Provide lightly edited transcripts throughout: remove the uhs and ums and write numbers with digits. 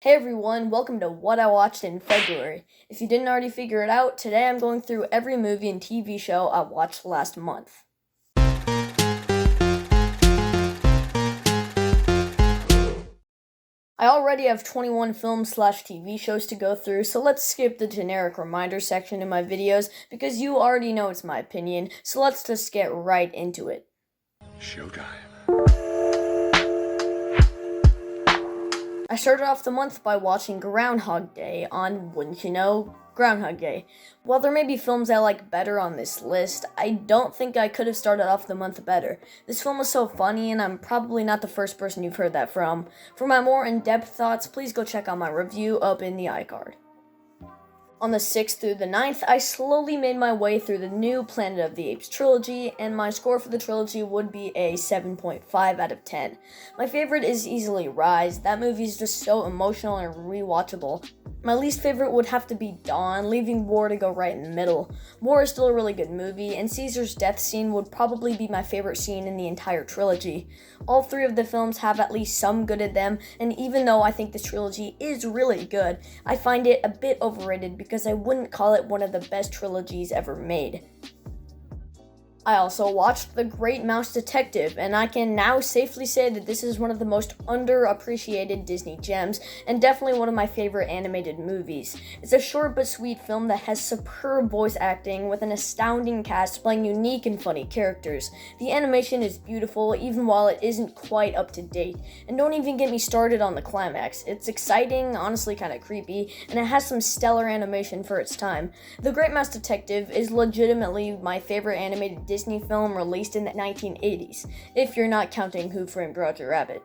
Hey everyone, welcome to What I Watched in February. If you didn't already figure it out, today I'm going through every movie and TV show I watched last month. I already have 21 films/TV shows to go through, so let's skip the generic reminder section in my videos because you already know it's my opinion, so let's just get right into it. Showtime. I started off the month by watching Groundhog Day on, wouldn't you know, Groundhog Day. While there may be films I like better on this list, I don't think I could have started off the month better. This film was so funny, and I'm probably not the first person you've heard that from. For my more in-depth thoughts, please go check out my review up in the iCard. On the 6th through the 9th, I slowly made my way through the new Planet of the Apes trilogy, and my score for the trilogy would be a 7.5 out of 10. My favorite is easily Rise. That movie is just so emotional and rewatchable. My least favorite would have to be Dawn, leaving War to go right in the middle. War is still a really good movie, and Caesar's death scene would probably be my favorite scene in the entire trilogy. All three of the films have at least some good in them, and even though I think this trilogy is really good, I find it a bit overrated because I wouldn't call it one of the best trilogies ever made. I also watched The Great Mouse Detective, and I can now safely say that this is one of the most underappreciated Disney gems, and definitely one of my favorite animated movies. It's a short but sweet film that has superb voice acting with an astounding cast playing unique and funny characters. The animation is beautiful, even while it isn't quite up to date, and don't even get me started on the climax. It's exciting, honestly kinda creepy, and it has some stellar animation for its time. The Great Mouse Detective is legitimately my favorite animated Disney film released in the 1980s, if you're not counting Who Framed Roger Rabbit.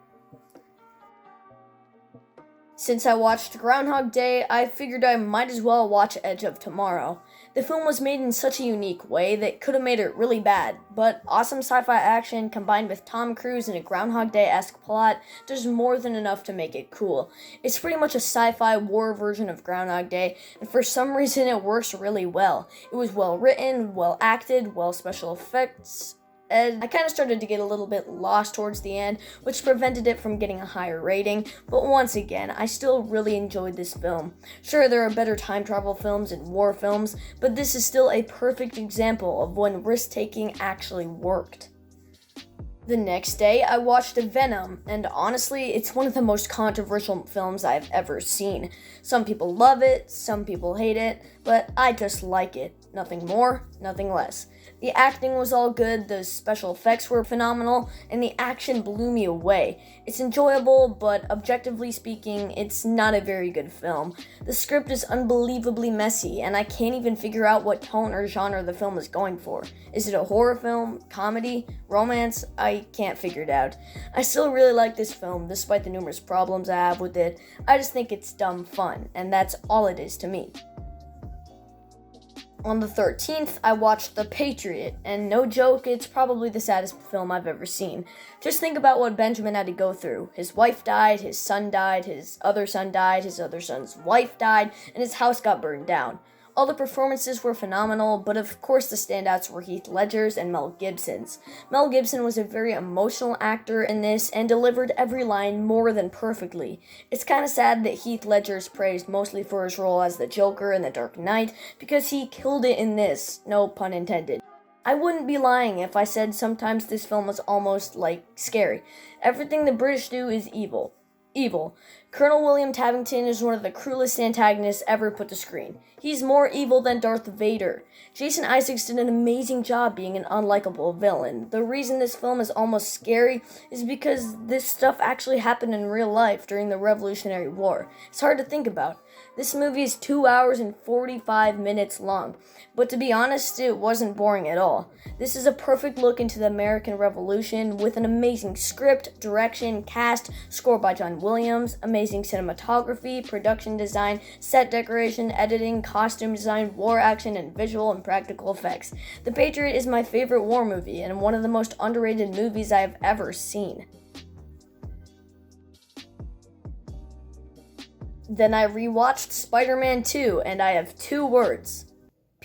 Since I watched Groundhog Day, I figured I might as well watch Edge of Tomorrow. The film was made in such a unique way that could have made it really bad, but awesome sci-fi action combined with Tom Cruise and a Groundhog Day-esque plot does more than enough to make it cool. It's pretty much a sci-fi war version of Groundhog Day, and for some reason it works really well. It was well written, well acted, well special effects, and I kind of started to get a little bit lost towards the end, which prevented it from getting a higher rating, but once again, I still really enjoyed this film. Sure, there are better time travel films and war films, but this is still a perfect example of when risk-taking actually worked. The next day, I watched Venom, and honestly, it's one of the most controversial films I've ever seen. Some people love it, some people hate it, but I just like it. Nothing more, nothing less. The acting was all good, the special effects were phenomenal, and the action blew me away. It's enjoyable, but objectively speaking, it's not a very good film. The script is unbelievably messy, and I can't even figure out what tone or genre the film is going for. Is it a horror film, comedy, romance? I can't figure it out. I still really like this film, despite the numerous problems I have with it. I just think it's dumb fun, and that's all it is to me. On the 13th, I watched The Patriot, and no joke, it's probably the saddest film I've ever seen. Just think about what Benjamin had to go through. His wife died, his son died, his other son died, his other son's wife died, and his house got burned down. All the performances were phenomenal, but of course the standouts were Heath Ledger's and Mel Gibson's. Mel Gibson was a very emotional actor in this and delivered every line more than perfectly. It's kind of sad that Heath Ledger is praised mostly for his role as the Joker in The Dark Knight, because he killed it in this, no pun intended. I wouldn't be lying if I said sometimes this film was almost, scary. Everything the British do is evil. Evil. Colonel William Tabington is one of the cruelest antagonists ever put to screen. He's more evil than Darth Vader. Jason Isaacs did an amazing job being an unlikable villain. The reason this film is almost scary is because this stuff actually happened in real life during the Revolutionary War. It's hard to think about. This movie is 2 hours and 45 minutes long, but to be honest, it wasn't boring at all. This is a perfect look into the American Revolution with an amazing script, direction, cast, score by John Williams, amazing cinematography, production design, set decoration, editing, costume design, war action, and visual and practical effects. The Patriot is my favorite war movie and one of the most underrated movies I have ever seen. Then I rewatched Spider-Man 2, and I have two words.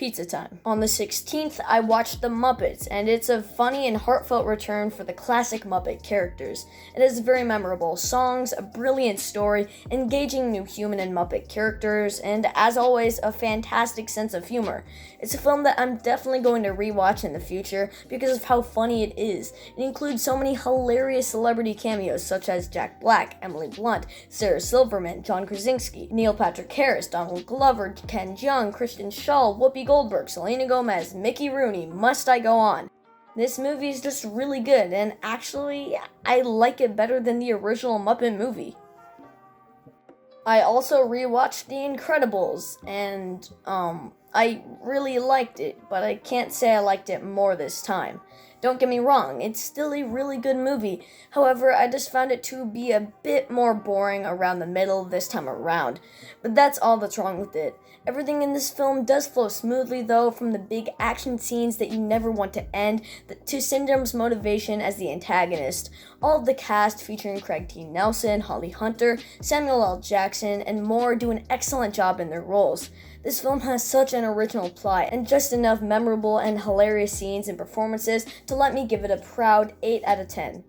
Pizza Time. On the 16th, I watched The Muppets, and it's a funny and heartfelt return for the classic Muppet characters. It has very memorable songs, a brilliant story, engaging new human and Muppet characters, and as always, a fantastic sense of humor. It's a film that I'm definitely going to rewatch in the future because of how funny it is. It includes so many hilarious celebrity cameos such as Jack Black, Emily Blunt, Sarah Silverman, John Krasinski, Neil Patrick Harris, Donald Glover, Ken Jeong, Kristen Schaal, Whoopi Goldberg, Selena Gomez, Mickey Rooney, must I go on. This movie is just really good, and actually, I like it better than the original Muppet movie. I also rewatched The Incredibles, and, I really liked it, but I can't say I liked it more this time. Don't get me wrong, it's still a really good movie. However, I just found it to be a bit more boring around the middle this time around. But that's all that's wrong with it. Everything in this film does flow smoothly though, from the big action scenes that you never want to end, to Syndrome's motivation as the antagonist. All of the cast featuring Craig T. Nelson, Holly Hunter, Samuel L. Jackson, and more do an excellent job in their roles. This film has such an original plot and just enough memorable and hilarious scenes and performances to let me give it a proud 8 out of 10.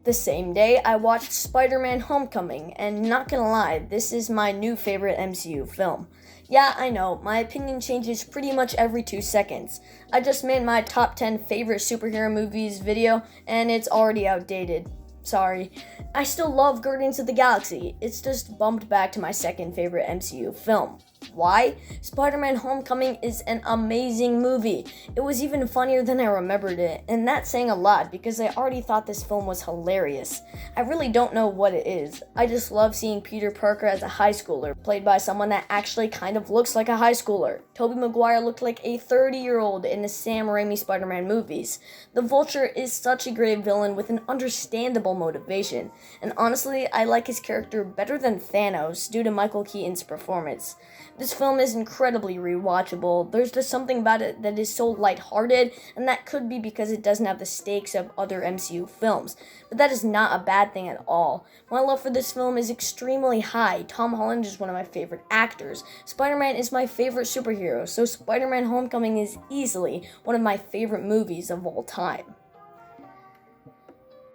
The same day, I watched Spider-Man Homecoming, and not gonna lie, this is my new favorite MCU film. Yeah, I know, my opinion changes pretty much every 2 seconds. I just made my top 10 favorite superhero movies video, and it's already outdated. Sorry. I still love Guardians of the Galaxy. It's just bumped back to my second favorite MCU film. Why? Spider-Man Homecoming is an amazing movie. It was even funnier than I remembered it, and that's saying a lot because I already thought this film was hilarious. I really don't know what it is. I just love seeing Peter Parker as a high schooler, played by someone that actually kind of looks like a high schooler. Tobey Maguire looked like a 30-year-old in the Sam Raimi Spider-Man movies. The Vulture is such a great villain with an understandable motivation, and honestly, I like his character better than Thanos due to Michael Keaton's performance. This film is incredibly rewatchable. There's just something about it that is so lighthearted, and that could be because it doesn't have the stakes of other MCU films. But that is not a bad thing at all. My love for this film is extremely high. Tom Holland is one of my favorite actors. Spider-Man is my favorite superhero, so Spider-Man Homecoming is easily one of my favorite movies of all time.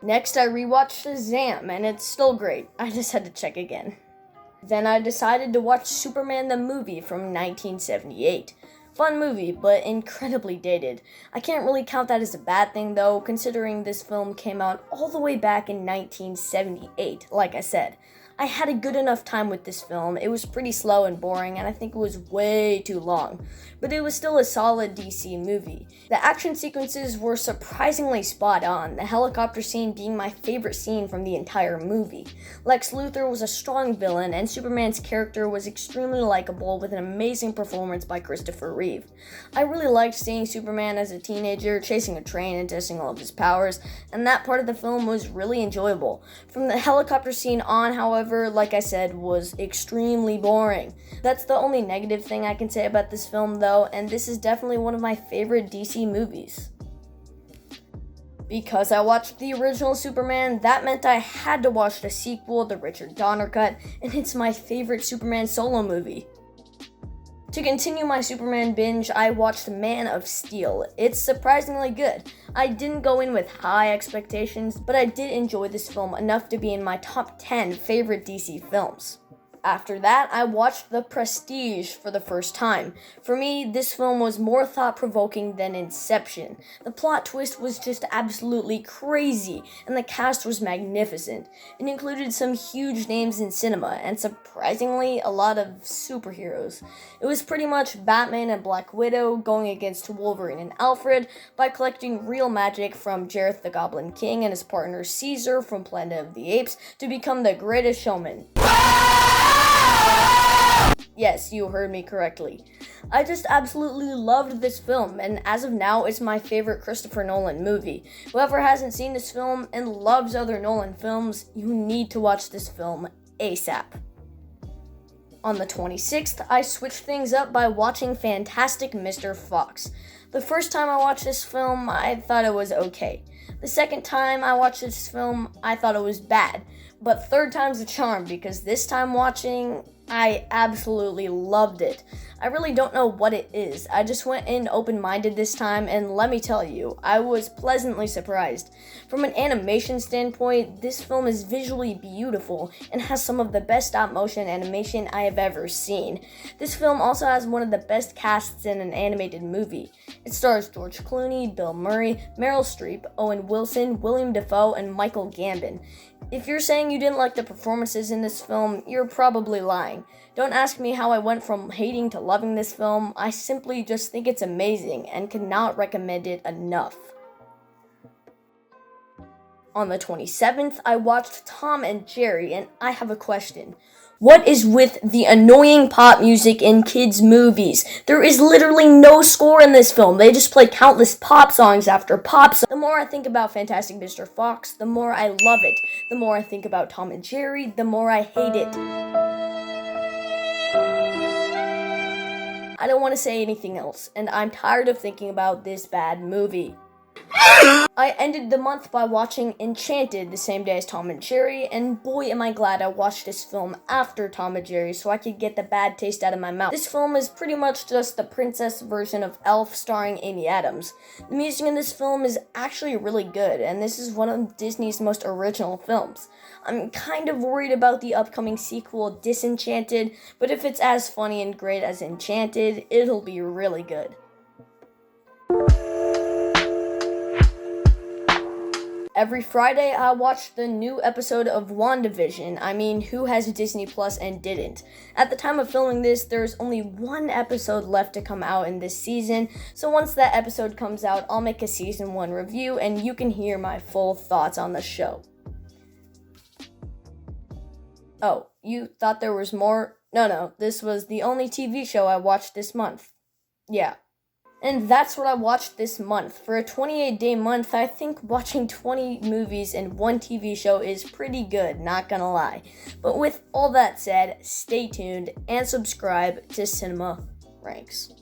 Next, I rewatched Shazam, and it's still great. I just had to check again. Then I decided to watch Superman the movie from 1978. Fun movie, but incredibly dated. I can't really count that as a bad thing though, considering this film came out all the way back in 1978, like I said. I had a good enough time with this film. It was pretty slow and boring, and I think it was way too long. But it was still a solid DC movie. The action sequences were surprisingly spot on, the helicopter scene being my favorite scene from the entire movie. Lex Luthor was a strong villain, and Superman's character was extremely likable with an amazing performance by Christopher Reeve. I really liked seeing Superman as a teenager, chasing a train and testing all of his powers, and that part of the film was really enjoyable. From the helicopter scene on, however, like I said, was extremely boring. That's the only negative thing I can say about this film though, and this is definitely one of my favorite DC movies. Because I watched the original Superman, that meant I had to watch the sequel, the Richard Donner cut, and it's my favorite Superman solo movie. To continue my Superman binge, I watched Man of Steel. It's surprisingly good. I didn't go in with high expectations, but I did enjoy this film enough to be in my top 10 favorite DC films. After that, I watched The Prestige for the first time. For me, this film was more thought-provoking than Inception. The plot twist was just absolutely crazy, and the cast was magnificent. It included some huge names in cinema, and surprisingly, a lot of superheroes. It was pretty much Batman and Black Widow going against Wolverine and Alfred by collecting real magic from Jareth the Goblin King and his partner Caesar from Planet of the Apes to become the greatest showman. Yes, you heard me correctly. I just absolutely loved this film, and as of now, it's my favorite Christopher Nolan movie. Whoever hasn't seen this film and loves other Nolan films, you need to watch this film ASAP. On the 26th, I switched things up by watching Fantastic Mr. Fox. The first time I watched this film, I thought it was okay. The second time I watched this film, I thought it was bad. But third time's the charm, because this time watching, I absolutely loved it. I really don't know what it is. I just went in open-minded this time, and let me tell you, I was pleasantly surprised. From an animation standpoint, this film is visually beautiful and has some of the best stop-motion animation I have ever seen. This film also has one of the best casts in an animated movie. It stars George Clooney, Bill Murray, Meryl Streep, Owen Wilson, William Dafoe, and Michael Gambon. If you're saying you didn't like the performances in this film, you're probably lying. Don't ask me how I went from hating to loving this film. I simply just think it's amazing and cannot recommend it enough. On the 27th, I watched Tom and Jerry, and I have a question. What is with the annoying pop music in kids' movies? There is literally no score in this film. They just play countless pop songs after pop songs. The more I think about Fantastic Mr. Fox, the more I love it. The more I think about Tom and Jerry, the more I hate it. I don't want to say anything else, and I'm tired of thinking about this bad movie. I ended the month by watching Enchanted the same day as Tom and Jerry, and boy am I glad I watched this film after Tom and Jerry so I could get the bad taste out of my mouth. This film is pretty much just the princess version of Elf starring Amy Adams. The music in this film is actually really good, and this is one of Disney's most original films. I'm kind of worried about the upcoming sequel, Disenchanted, but if it's as funny and great as Enchanted, it'll be really good. Every Friday, I watch the new episode of WandaVision. I mean, who has Disney Plus and didn't? At the time of filming this, there's only one episode left to come out in this season, so once that episode comes out, I'll make a season 1 review, and you can hear my full thoughts on the show. Oh, you thought there was more? No, this was the only TV show I watched this month. Yeah. And that's what I watched this month. For a 28-day month, I think watching 20 movies and one TV show is pretty good, not gonna lie. But with all that said, stay tuned and subscribe to Cinema Ranks.